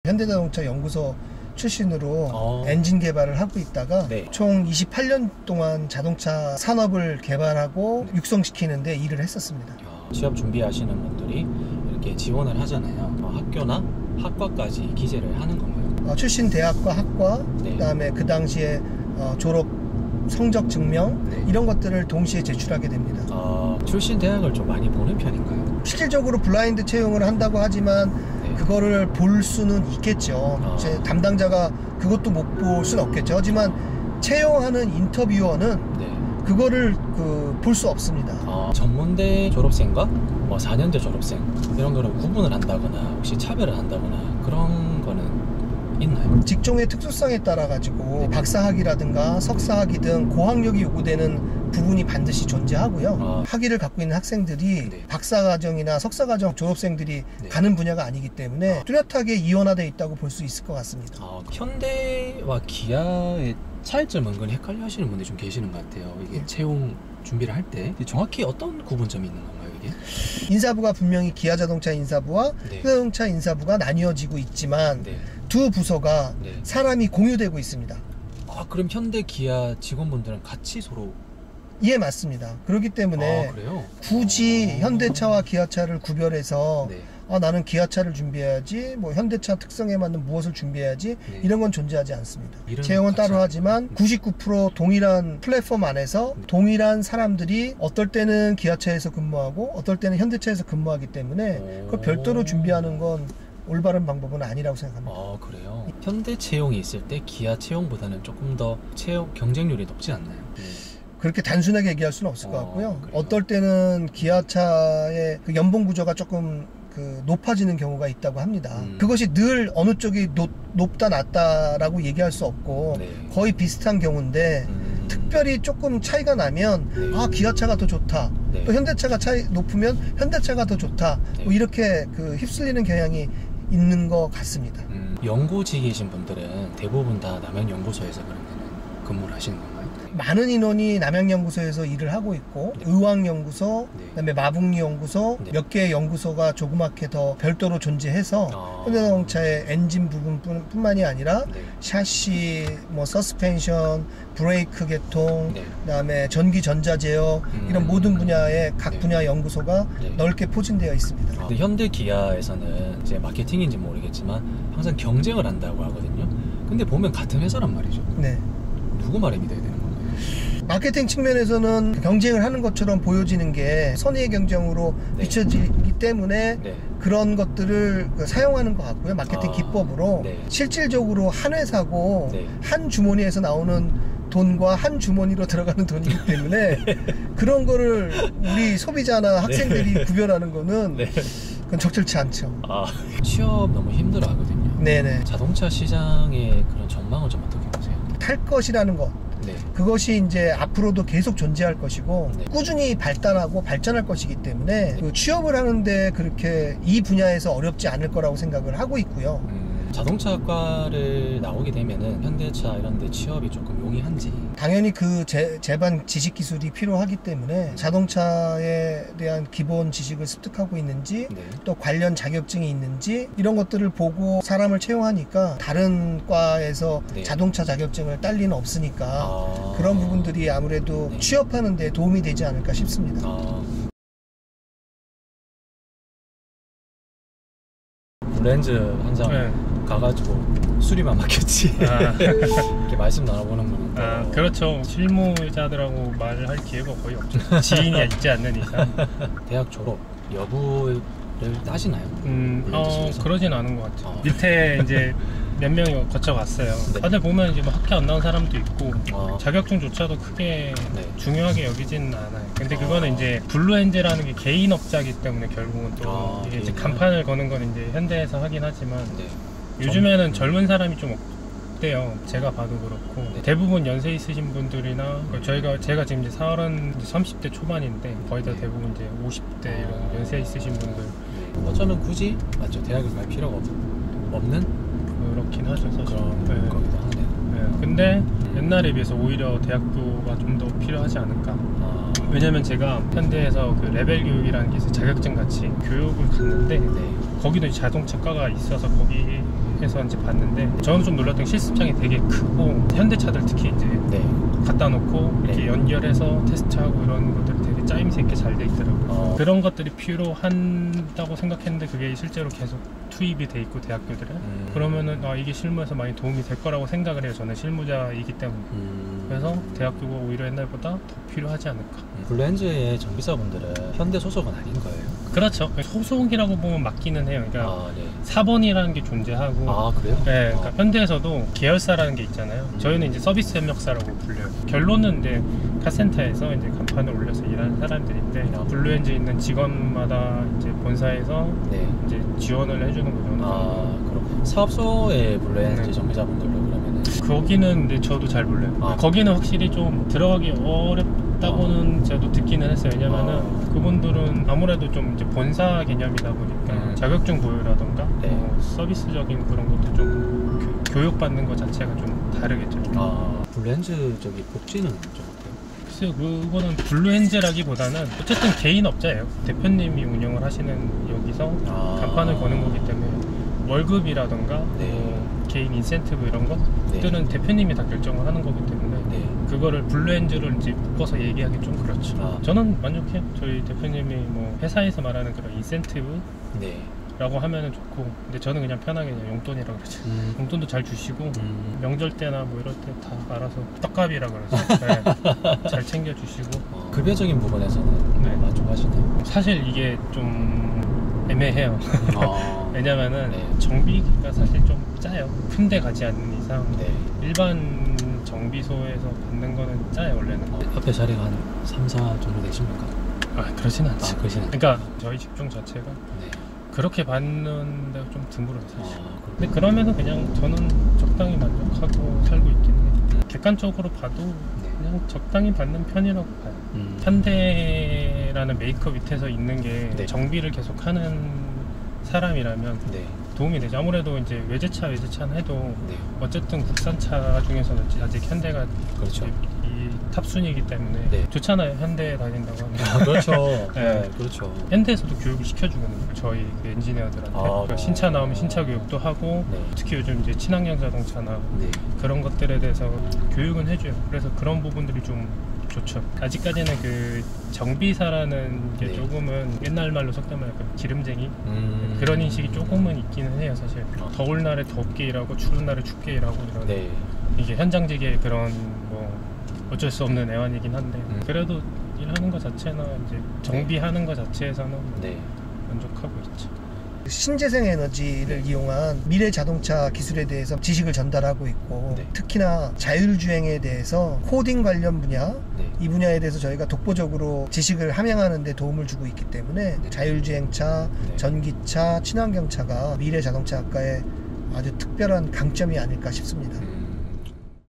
현대자동차 연구소 출신으로 엔진 개발을 하고 있다가 네. 총 28년 동안 자동차 산업을 개발하고 육성시키는데 일을 했었습니다. 취업 준비하시는 분들이 이렇게 지원을 하잖아요. 학교나 학과까지 기재를 하는 건가요? 출신 대학과 학과, 네. 그다음에 그 당시에 졸업 성적 증명, 네. 이런 것들을 동시에 제출하게 됩니다. 출신 대학을 좀 많이 보는 편인가요? 실질적으로 블라인드 채용을 한다고 하지만 네. 그거를 볼 수는 있겠죠. 제 담당자가 그것도 못 볼 수는 없겠죠. 하지만 채용하는 인터뷰어는 네. 그거를 볼 수 없습니다. 전문대 졸업생과 뭐 4년제 졸업생 이런 거를 구분을 한다거나 혹시 차별을 한다거나 그런 거는 있나요? 직종의 특수성에 따라 가지고 박사학위라든가 석사학위 등 고학력이 요구되는 부분이 반드시 존재하고요. 학위를 갖고 있는 학생들이 네. 박사과정이나 석사과정 졸업생들이 네. 가는 분야가 아니기 때문에 뚜렷하게 이원화되어 있다고 볼 수 있을 것 같습니다. 현대와 기아의 차이점 은근히 헷갈려 하시는 분들이 좀 계시는 것 같아요. 이게 채용 준비를 할 때 정확히 어떤 구분점이 있는 건가요, 이게? 인사부가 분명히 기아자동차 인사부와 네. 현대자동차 인사부가 나뉘어지고 있지만 네. 두 부서가 네. 사람이 공유되고 있습니다. 그럼 현대 기아 직원분들은 같이 서로 예, 맞습니다. 그렇기 때문에 그래요? 굳이 현대차와 기아차를 구별해서 네. 나는 기아차를 준비해야지, 뭐 현대차 특성에 맞는 무엇을 준비해야지, 네. 이런 건 존재하지 않습니다. 이런 채용은 따로 가치. 하지만 99% 동일한 플랫폼 안에서 동일한 사람들이 어떨 때는 기아차에서 근무하고 어떨 때는 현대차에서 근무하기 때문에 그걸 별도로 준비하는 건 올바른 방법은 아니라고 생각합니다. 그래요? 현대 채용이 있을 때 기아 채용보다는 조금 더 채용 경쟁률이 높지 않나요? 네. 그렇게 단순하게 얘기할 수는 없을 것 같고요. 그래요? 어떨 때는 기아차의 그 연봉 구조가 조금 높아지는 경우가 있다고 합니다. 그것이 늘 어느 쪽이 높다 낮다라고 얘기할 수 없고 네. 거의 비슷한 경우인데 특별히 조금 차이가 나면 네. 기아차가 더 좋다. 네. 또 현대차가 높으면 현대차가 더 좋다. 네. 뭐 이렇게 휩쓸리는 경향이 있는 것 같습니다. 연구직이신 분들은 대부분 다 남양연구소에서 그러면 근무를 하시는 건가요? 많은 인원이 남양연구소에서 일을 하고 있고 네. 의왕연구소, 네. 그다음에 마북리연구소, 네. 몇 개의 연구소가 조그맣게 더 별도로 존재해서 현대자동차의 엔진 부분뿐만이 아니라 네. 샤시, 뭐 서스펜션, 브레이크 계통, 네. 그다음에 전기 전자 제어, 이런 모든 분야의 각 네. 분야 연구소가 네. 넓게 포진되어 있습니다. 근데 현대 기아에서는 이제 마케팅인지 모르겠지만 항상 경쟁을 한다고 하거든요. 근데 보면 같은 회사란 말이죠. 네. 누구 말에 믿어야 되는 건가요? 마케팅 측면에서는 경쟁을 하는 것처럼 보여지는 게 선의의 경쟁으로 네. 비춰지기 때문에 네. 그런 것들을 사용하는 것 같고요. 마케팅 기법으로. 네. 실질적으로 한 회사고 네. 한 주머니에서 나오는 돈과 한 주머니로 들어가는 돈이기 때문에 그런 거를 우리 소비자나 학생들이 구별하는 거는 네. 그건 적절치 않죠. 취업 너무 힘들어 하거든요. 네네. 자동차 시장의 그런 전망을 좀 어떻게 보세요? 탈 것이라는 것, 네. 그것이 이제 앞으로도 계속 존재할 것이고 네. 꾸준히 발달하고 발전할 것이기 때문에 네. 그 취업을 하는데 그렇게 이 분야에서 어렵지 않을 거라고 생각을 하고 있고요. 자동차과를 나오게 되면은 현대차 이런 데 취업이 조금 용이한지. 당연히 그 제반 지식 기술이 필요하기 때문에 자동차에 대한 기본 지식을 습득하고 있는지 네. 또 관련 자격증이 있는지 이런 것들을 보고 사람을 채용하니까 다른 과에서 네. 자동차 자격증을 딸 리는 없으니까 그런 부분들이 아무래도 네. 취업하는 데 도움이 되지 않을까 싶습니다. 렌즈 항상 네. 가가지고 수리만 맡겼지 이렇게 말씀 나눠보는 분은 그렇죠. 실무자들하고 말을 할 기회가 거의 없죠. 지인이 있지 않는 이상. 대학 졸업 여부를 따지나요? 그러진 않은 것 같아요. 밑에 이제 몇 명이 거쳐갔어요. 네. 다들 보면 이제 뭐 학교 안 나온 사람도 있고 자격증조차도 크게 네. 중요하게 여기지는 않아요. 근데 그거는 이제 블루엔젤이라는 게 개인 업자이기 때문에 결국은 또 이게 이제 간판을 거는 건 이제 현대에서 하긴 하지만 네. 요즘에는 젊은 사람이 좀 없대요. 제가 봐도 그렇고 네. 대부분 연세 있으신 분들이나 제가 지금 이제 30대 초반인데 거의 다 대부분 이제 50대 이런 연세 있으신 분들. 어쩌면 굳이 맞죠. 대학을 갈 필요가 없는 그렇긴 하죠 사실. 그런 거기도 하네요. 네. 근데 옛날에 비해서 오히려 대학교가 좀 더 필요하지 않을까. 왜냐면 제가 현대에서 그 레벨 교육이라는 게 있어요. 자격증 같이 교육을 갔는데 거기도 자동차과가 있어서 거기에는 밖에서 이제 봤는데 저는 좀 놀랐던 게 실습장이 되게 크고 현대차들 특히 이제 네. 갖다 놓고 이렇게 네. 연결해서 테스트하고 이런 것들이 되게 짜임새 있게 잘 돼 있더라고요. 그런 것들이 필요한다고 생각했는데 그게 실제로 계속 투입이 돼 있고 대학교들에 그러면은 이게 실무에서 많이 도움이 될 거라고 생각을 해요. 저는 실무자이기 때문에. 그래서 대학교가 오히려 옛날보다 더 필요하지 않을까. 블루엔즈의 정비사분들은 현대 소속은 아닌 거예요? 그렇죠. 소속이라고 보면 맞기는 해요. 그러니까 네. 4번이라는 게 존재하고 그래요? 네, 그러니까 현대에서도 계열사라는 게 있잖아요. 저희는 이제 서비스 협력사라고 불려요. 결론은 이제 카센터에서 이제 간판을 올려서 일하는 사람들인데 블루엔즈 있는 직원마다 이제 본사에서 네. 이제 지원을 해주는 거죠. 그럼 사업소의 블루엔즈 네. 정비사분들도 그러면은 거기는 근데 저도 잘 몰라요. 거기는 확실히 좀 들어가기 어렵다고는 저도 듣기는 했어요. 왜냐면은 그분들은 아무래도 좀 이제 본사 개념이다 보니까 자격증 보유라던가 네. 서비스적인 그런 것도 좀 교육받는 것 자체가 좀 다르겠죠. 블루엔즈 저기 복지는 좀 어때요? 글쎄요, 그거는 블루엔즈라기보다는 어쨌든 개인 업자예요. 대표님이 운영을 하시는 여기서 간판을 거는 거기 때문에 월급이라던가 네. 개인 인센티브 이런 것들은 대표님이 다 결정을 하는 거기 때문에 그거를 블루엔즈를 이제 묶어서 얘기하기 좀 그렇죠. 저는 만족해요. 저희 대표님이 뭐 회사에서 말하는 그런 인센티브 라고 하면은 좋고, 근데 저는 그냥 편하게 그냥 용돈이라고 그러죠. 용돈도 잘 주시고 명절 때나 뭐 이럴 때 다 알아서 떡값이라 그러죠. 네. 잘 챙겨주시고 급여적인 부분에서는 만족하시나요? 사실 이게 좀 애매해요. 왜냐면은 정비가 사실 좀 짜요. 큰데 가지 않는 이상 일반 정비소에서 받는 거는 짜요 원래는. 앞에 자리가 한 3, 4 정도 되십니까? 그러진 않죠. 그러진 않죠. 그러니까 저희 직종 자체가 그렇게 받는 데가 좀 드물어요 사실. 근데 그러면은 그냥 저는 적당히 만족하고 살고 있긴 해요. 객관적으로 봐도 그냥 적당히 받는 편이라고 봐요. 현대라는 메이커 밑에서 있는 게 정비를 계속 하는 사람이라면 도움이 되죠. 아무래도 이제 외제차는 해도 어쨌든 국산차 중에서는 아직 현대가 그렇죠. 이 탑순위이기 때문에 좋잖아요. 현대에 다닌다고 하면. 그렇죠. 네. 그렇죠. 현대에서도 교육을 시켜주거든요. 저희 그 엔지니어들한테. 그러니까 신차 나오면 신차 교육도 하고 특히 요즘 이제 친환경 자동차나 그런 것들에 대해서 교육은 해줘요. 그래서 그런 부분들이 좀 좋죠. 아직까지는 그 정비사라는 게 조금은 옛날 말로 속된 말 약간 기름쟁이 그런 인식이 조금은 있기는 해요 사실. 더울 날에 덥게 일하고 추운 날에 춥게 일하고 이런 이게 현장직의 그런 뭐 어쩔 수 없는 애환이긴 한데 그래도 일하는 것 자체나 이제 정비하는 것 자체에서는 만족하고 있죠. 신재생 에너지를 이용한 미래 자동차 기술에 대해서 지식을 전달하고 있고 특히나 자율주행에 대해서 코딩 관련 분야 이 분야에 대해서 저희가 독보적으로 지식을 함양하는 데 도움을 주고 있기 때문에 자율주행차, 전기차, 친환경차가 미래 자동차 학과의 아주 특별한 강점이 아닐까 싶습니다.